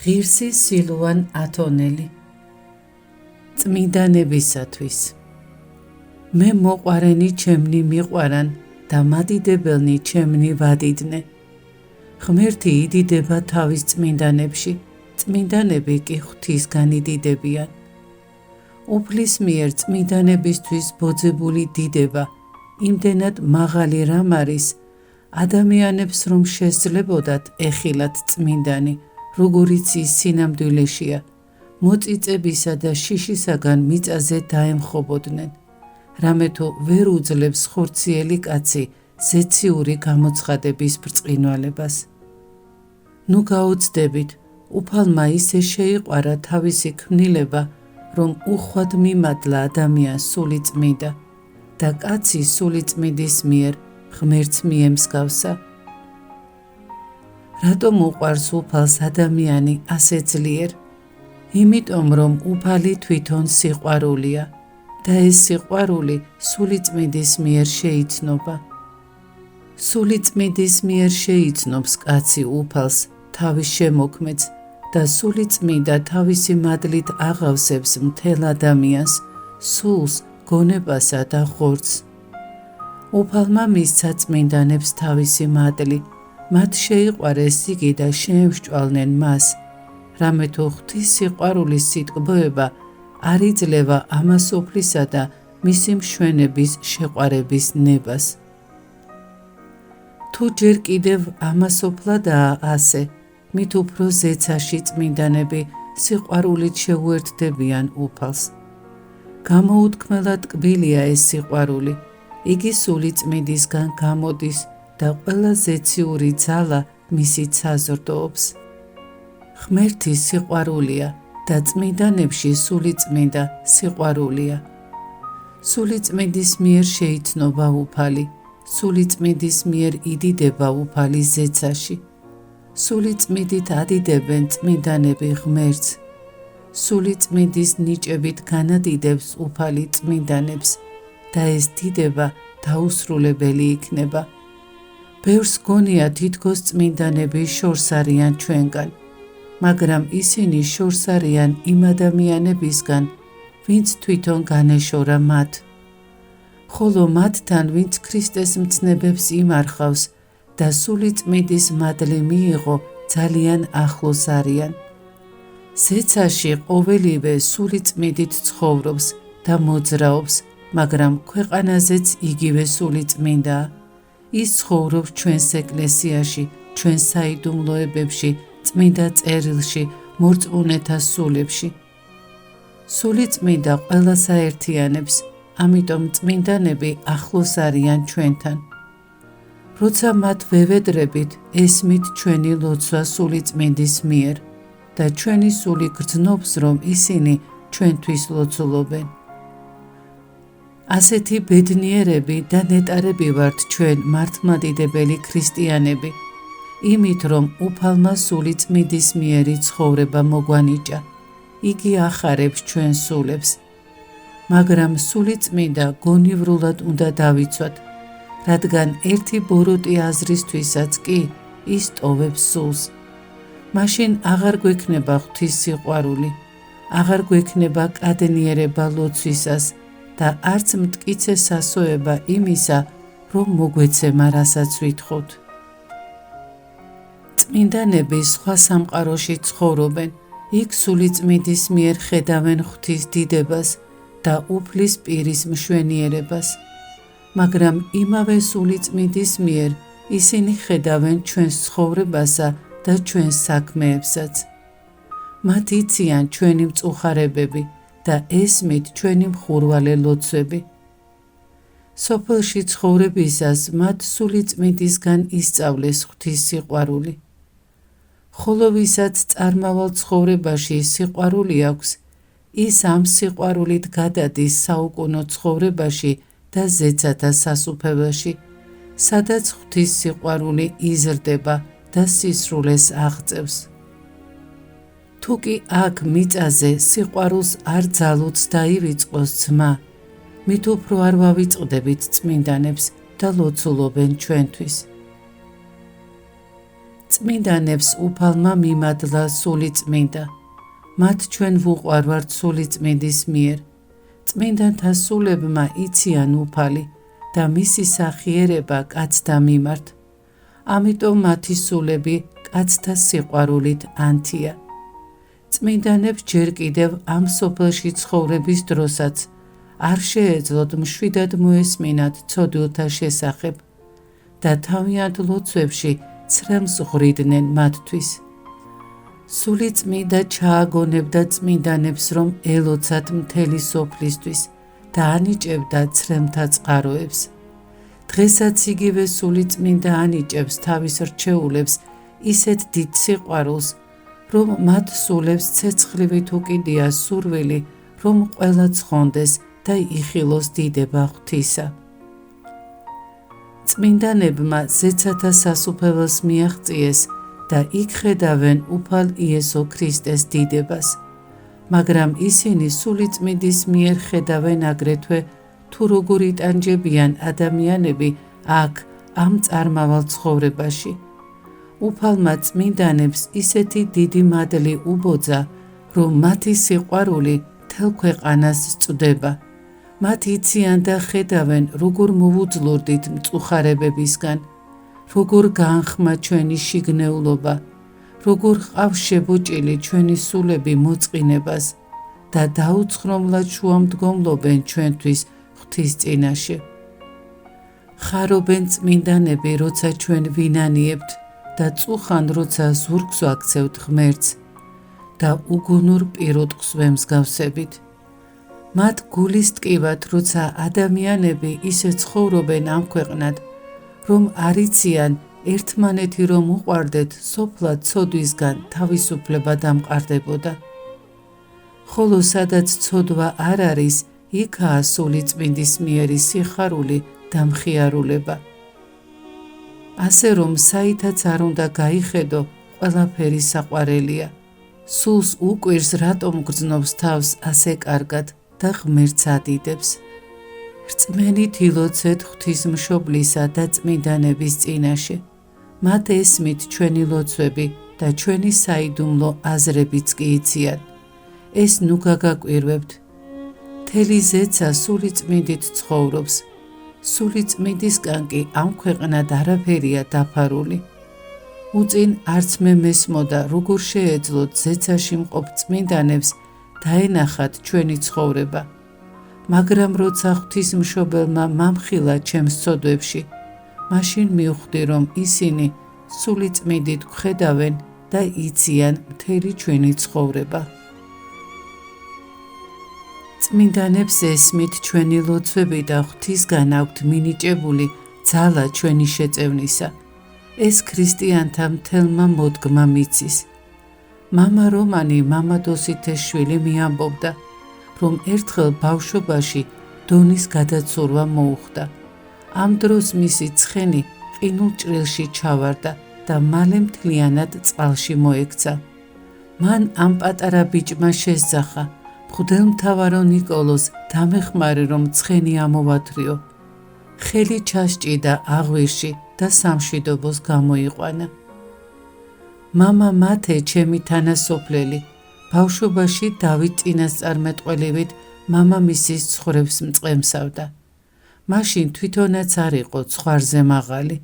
ღირსი სილუან ათონელი წმინდანებისათვის მე მოყვარენი ჩემნი მიყვარან და მადიდებელნი ჩემნი ვადიდნენ. ღმერთი იდიდება თავის წმინდანებში, წმინდანები კი ღვთისგან იდიდებიან. უფლის მიერ წმინდანებისთვის ბოძებული დიდება იმდენად მაღალი რამ არის, ადამიანებს რომ შესძლებოდათ ეხილათ წმინდანი, როგორიც ის სინამდვილეშია, მოწიწებისა და შიშისაგან მიწაზე დაემხობოდნენ. რამე თუ ვერ უძლებს ხორციელი კაცი ზეციური გამოცხადების ბრწყინვალებას. ნუ გაუცდებით, უფალმა ისე შეიყვარა თავისი ქმნილება, რომ უხვად მიმადლა ადამიანს სულიწმიდა და კაცი სულიწმიდის მიერ ღმერთს მიემსგავსა. რატომ უყვარს უფალს ადამიანი ასე ძლიერ? იმიტომ რომ უფალი თვითონ სიყვარულია და ეს სიყვარული სულიწმიდის მიერ შეიცნობა. სულიწმიდის მიერ შეიცნობს კაცი უფალს თავის შემოქმედს და სულიწმიდა თავისი მადლით აღავსებს მთელ ადამიანს, სულს, გონებასა და ხორცს. უფალმა მისცა წმინდანებს თავისი მადლი, მათ შეიყვარეს იგი და შეემსჭვალნენ მას. რამე თუ ღვთის სიყვარულის სიტყვება არ იძლევა ამას უფლისა და მისი მშვენების შეყვარების ნებას. თუ ჯერ კიდევ ამას უფლადაა ასე, მით უფრო ზეცაში წმინდანები სიყვარულით შეუერთდებიან უფალს. გამოუთქმელად კბილია ეს სიყვარული, იგი სულიწმიდისგან გამოდის და ყველა ზეციური ძალა მისით საზრდოობს. ღმერთი სიყვარულია და წმინდანებში სულიწმიდა სიყვარულია. სულიწმიდის მიერ შეიცნობა უფალი, სულიწმიდის მიერ იდიდება უფალი ზეცაში. სულიწმიდით ადიდებენ წმინდანები ღმერთს. სულიწმიდის ნიჭებით განადიდებს უფალი წმინდანებს და ეს დიდება დაუსრულებელი იქნება. ბევრს გონია თითქოს წმინდანები შორს არიან ჩვენგან, მაგრამ ისინი შორს არიან იმ ადამიანებისგან, ვინც თვითონ განეშორა მათ. ხოლო მათთან, ვინც ქრისტეს მცნებებს იმარხავს და სულიწმიდის მადლი მიიღო, ძალიან ახლოს არიან. ზეცაში ყოველივე სულიწმიდით ცხოვრობს და მოძრაობს, მაგრამ ქვეყანაზეც იგივე სულიწმინდაა. ის ცხოვრობს ჩვენს ეკლესიაში, ჩვენს საიდუმლოებებში, წმინდა წერილში, მორწმუნეთა სულებში. სულიწმინდა ყველას აერთიანებს, ამიტომ წმინდანები ახლოს არიან ჩვენთან. როცა მათ ვევედრებით, ესმით ჩვენი ლოცვა სულიწმინდის მიერ და ჩვენი სული გრძნობს, რომ ისინი ჩვენთვის ლოცულობენ. ასეთი ბედნიერები და ნეტარები ვართ ჩვენ მართლმადიდებელი ქრისტიანები, იმით რომ უფალმა სულიწმიდის მიერი ცხოვრება მოგვანიჭა, იგი ახარებს ჩვენ სულებს. მაგრამ სულიწმინდა გონივრულად უნდა დავიცვათ, რადგან ერთი ბოროტი აზრისთვისაც კი ის ტოვებს სულს. მაშინ აღარ გვექნება ღვთის სიყვარული, აღარ გვექნება კადნიერება ლოცვისას და არც მტკიცე სასოება იმისა, რომ მოგვეცემა რასაც ვითხოვთ. წმინდანები სხვა სამყაროში ცხოვრობენ, იქ სულიწმიდის მიერ ხედავენ ღვთის დიდებას და უფლის პირის მშვენიერებას, მაგრამ იმავე სულიწმიდის მიერ ისინი ხედავენ ჩვენს ცხოვრებასა და ჩვენს საქმეებსაც. მათ იციან ჩვენი მწუხარებები და ესმით ჩვენი მხურვალე ლოცვები. სოფელში ცხოვრებისას მათ სულიწმიდისგან ისწავლეს ღვთის სიყვარული. ხოლო ვისაც წარმავალ ცხოვრებაში სიყვარული აქვს, ის ამ სიყვარულით გადადის საუკუნო ცხოვრებაში და ზეცათა სასუფეველში, სადაც ღვთის სიყვარული იზრდება და სისრულეს აღწევს. თუ კი აქ მიწაზე სიყვარულს არ ძალუც დაივიწყოს ძმა, მით უფრო არ ვავიწყდებით წმინდანებს და ლოცულობენ ჩვენთვის. წმინდანებს უფალმა მიმადლა სული წმინდა. მათ ჩვენ ვუყვარვართ სული წმინდის მიერ. წმინდანთა სულებმა იციან უფალი და მისი სახიერება კაცთა მიმართ. ამიტომ მათი სულები კაცთა სიყვარულით ანთია. წმინდანებს ჯერ კიდევ ამ სოფელში ცხოვრების დროსაც არ შეეძლოთ მშვიდად მოესმინათ ცოდვილთა შესახებ და თავიანთ ლოცვებში ცრემლს ღვრიდნენ მათთვის. სული წმინდა ჩააგონებდა წმინდანებს, რომ ელოცათ მთელი სოფლისთვის და ანიჭებდა ცრემლთა წყაროებს. დღესაც იგივე სული წმინდა ანიჭებს თავის რჩეულებს ისეთ დიდ სიყვარულს, რომ მათ სულებს ცეცხლივით უკიდია სურვილი, რომ ყველა ცხონდეს და იხილოს დიდება ღვთისა. წმინდანებმა ზეცათა სასუფეველს მიაღწიეს და იქ ხედავენ უფალ იესო ქრისტეს დიდებას, მაგრამ ისინი სული წმინდის მიერ ხედავენ აგრეთვე თუ როგორ იტანჯებიან ადამიანები აქ ამ წარმავალ ცხოვრებაში. უფალმა წმინდანებს ისეთი დიდი მადლი უბოძა, რომ მათი სიყვარული მთელ ქვეყანას წვდება. მათ იციან და ხედავენ, როგორ მოვუძლურდით მწუხარებებისგან, როგორ გაანხმა ჩვენი შიგნეულობა, როგორ ყავს შებოჭილი ჩვენი სულები მოწყინებას და დაუცხრომლად შუამდგომლობენ ჩვენთვის ღვთის წინაშე. ხარობენ წმინდანები, როცა ჩვენ ვინანიებთ და წუხან, როცა ზურგს ვაქცევთ ღმერთს და უგუნურ პირუტყვს ვემსგავსებით. მათ გულის ტკივათ, როცა ადამიანები ისე ცხოვრობენ ამ ქვეყნად, რომ არ იციან ერთმანეთი რომ უყვარდეთ, სოფლად ცოდვისგან თავისუფლება დამყარდებოდა. ხოლო სადაც ცოდვა არ არის, იქაა სული წმინდის მიერი სიხარული და მხიარულება. ასე რომ საითაც არ უნდა გაიხედო, ყველაფერი საყვარელია. სულს უკვირს, რატომ გრძნობს თავს ასე კარგად და ღმერთს ადიდებს. რწმენით ილოცეთ ღვთისმშობლისა და წმინდანების წინაშე. მათ ესმით ჩვენი ლოცვები და ჩვენი საიდუმლო აზრებიც კი იციან. ეს ნუ გაგაკვირვებთ. მთელი ზეცა სული წმინდით ცხოვრობს. სული წმინდისგან კი ამ ქვეყნად არაფერია დაფარული. უწინ არც მე მესმოდა, როგორ შეეძლოთ ზეცაში მყოფ წმინდანებს დაენახათ ჩვენი ცხოვრება. მაგრამ როცა ღვთისმშობელმა მამხილა ჩემს ცოდვებში, მაშინ მივხვდი, რომ ისინი სული წმინდით გვხედავენ და იციან მთელი ჩვენი ცხოვრება. წმინდანებს ესმით ჩვენი ლოცვები და ღვთისგან აქვთ მინიჭებული ძალა ჩვენი შეწევნისა. ეს ქრისტიანთა მთელმა მოდგმამ იცის. მამა რომანი მამადოსითეს შვილი მიამბობდა, რომ ერთხელ ბავშვობაში დონის გადაცურვა მოუხდა. ამ დროს მისი ცხენი ყინულ ჭრილში ჩავარდა და მალე მთლიანად წყალში მოექცა. მან ამ პატარა ბიჭმა შესძახა, მღვდელმთავარო ნიკოლოზ, დამეხმარე რომ ცხენი ამოვათრიო. ხელი ჩასჭიდა აღვირში და სამშვიდობოს გამოიყვანა. მამა მათე, ჩემი თანასოფლელი, ბავშვობაში დავით წინასწარმეტყველივით მამამისის ცხვრებს მწყემსავდა. მაშინ თვითონაც არ იყო ცხვარზე მაღალი.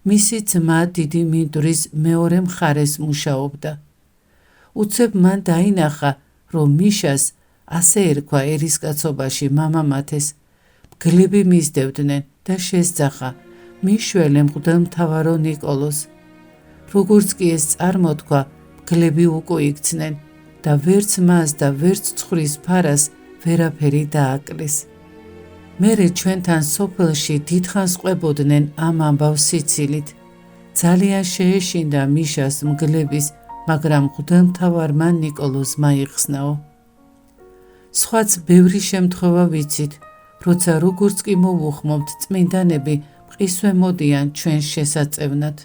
მისი ძმა დიდი მინდვრის მეორე მხარეს მუშაობდა. უცებ მან დაინახა, რომ მიშას, ასე ერქვა ერისკაცობაში მამამათეს, მგლები მისდევდნენ და შესძახა, მიშველე მღვდელმთავარო ნიკოლოზ. როგორც კი ეს წარმოთქვა, მგლები უკვე იქცნენ და ვერც მას და ვერც ცხვრის ფარას ვერაფერი დააკლეს. მერე ჩვენთან სოფელში დიდხანს ყვებოდნენ ამ ამბავს სიცილით. ძალიან შეეშინდა მიშას მგლების, მაგრამ მღვდელმთავარმა ნიკოლოზმა იხსნაო. სხვაც ბევრი შემთხვევა ვიცით, როცა როგორც კი მოვუხმობთ, წმინდანები მყისვე მოდიან ჩვენს შესაწევნად.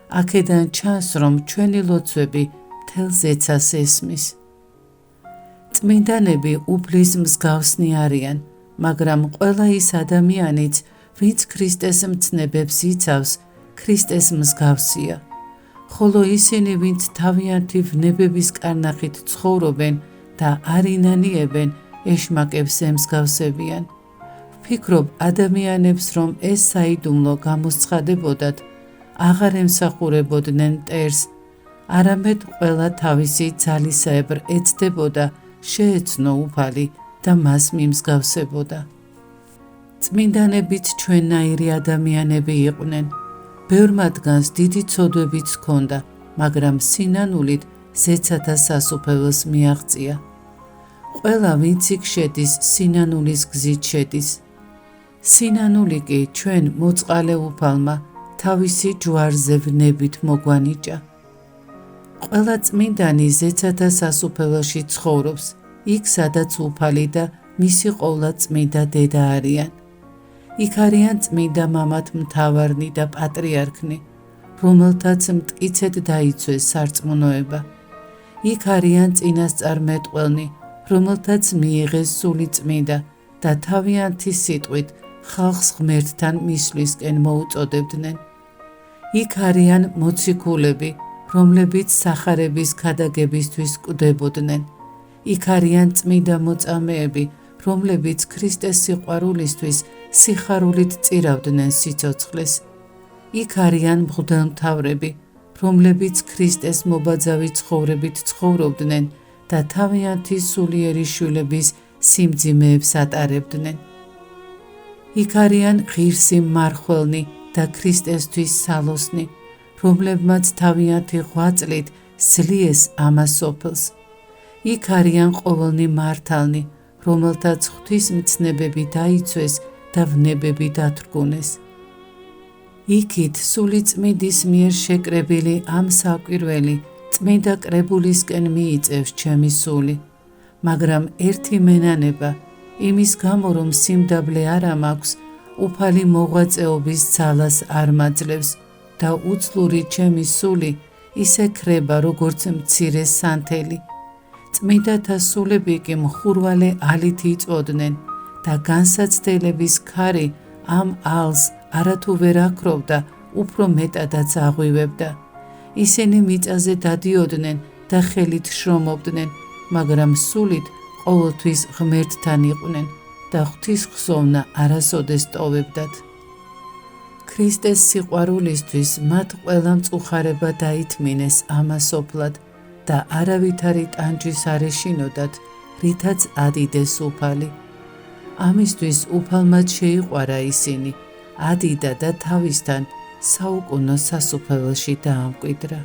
აქედან ჩანს, რომ ჩვენი ლოცვები მთელ ზეცას ესმის. წმინდანები უფლის მსგავსნი არიან, მაგრამ ყველა ის ადამიანიც, ვინც ქრისტეს მცნებებს იცავს, ქრისტეს მსგავსია. ხოლო ისინი, ვინც თავიანთი ვნებების კარნახით ცხოვრობენ და არ ინანიებენ, ეშმაკებს ემსგავსებიან. ვფიქრობ ადამიანებს, რომ ეს საიდუმლო გამოსცხადებოდათ, აღარ ემსახურებოდნენ მტერს, არამედ ყველა თავისი ძალისაებრ ეცდებოდა შეეცნო უფალი და მას მიმსგავსებოდა. წმინდანებიც ჩვენნაირი ადამიანები იყვნენ. ბევრ მათგანს დიდი ცოდვებიც ჰქონდა, მაგრამ სინანულით ზეცათა სასუფეველს მიაღწია. ყველა, ვინც იქ შედის, სინანულის გზით შედის. სინანული კი ჩვენ მოწყალე უფალმა თავისი ჯვარზე ვნებით მოგვანიჭა. ყველა წმინდანი ზეცათა სასუფეველში ცხოვრობს, იქ სადაც უფალი და მისი ყოლა წმინდა დედა არიან. იქ არიან წმინდა მამათ მთავარნი და პატრიარქნი, რომელთაც მტკიცედ დაიცვეს სარწმუნოება. იქ არიან წინასწარმეტყველნი, რომელთაც მიიღეს სული წმინდა და თავიანთი სიტყვით ხალხს ღმერთთან მისვლისკენ მოუწოდებდნენ. იქ არიან მოციქულები, რომლებიც სახარების ქადაგებისთვის კვდებოდნენ. იქ არიან წმინდა მოწამეები, რომლებიც ქრისტეს სიყვარულისთვის სიხარულით წირავდნენ სიცოცხლეს. იქ არიან მღვდელმთავრები, რომლებიც ქრისტეს მობაძავი ცხოვრებით ცხოვრობდნენ და თავიანთი სულიერი შვილების სიმძიმეებს ატარებდნენ. იქ არიან ღირსი მმარხველნი და ქრისტესთვის სალოსნი, რომლებმაც თავიანთი ღვაწლით სძლიეს ამას სოფელს. იქ არიან ყოველნი მართალნი, რომელთაც ღვთისმცნებები დაიცვეს და ვნებები დათრგუნეს. იქით სული წმინდის მიერ შეკრებილი ამ საკვირველი წმინდა კრებულისკენ მიიწევს ჩემი სული, მაგრამ ერთი მენანება, იმის გამო რომ სიმდაბლე არ მაქვს, უფალი მოღვაწეობის ძალას არ მაძლევს და უძლური ჩემი სული ისე ქრება, როგორც მცირე სანთელი. წმინდათა სულები კი მხურვალე ალით იწვოდნენ და განსაცდელების ქარი ამ ალს არათუ ვერ აქროვდა, უფრო მეტადაც აღვივებდა. ისინი მიწაზე დადიოდნენ და ხელით შრომობდნენ, მაგრამ სულით ყოველთვის ღმერთთან იყვნენ და ღვთისხსოვნა არასოდეს ტოვებდათ. ქრისტეს სიყვარულისთვის მათ ყველა მწუხარება დაითმინეს ამასოფლად და არავითარი ტანჯვის არ ეშინოდათ, რითაც ადიდეს უფალი. ამისთვის უფალმა შეიყვარა ისინი, ადიდა და თავისთან საუკუნო სასუფეველში დაამკვიდრა.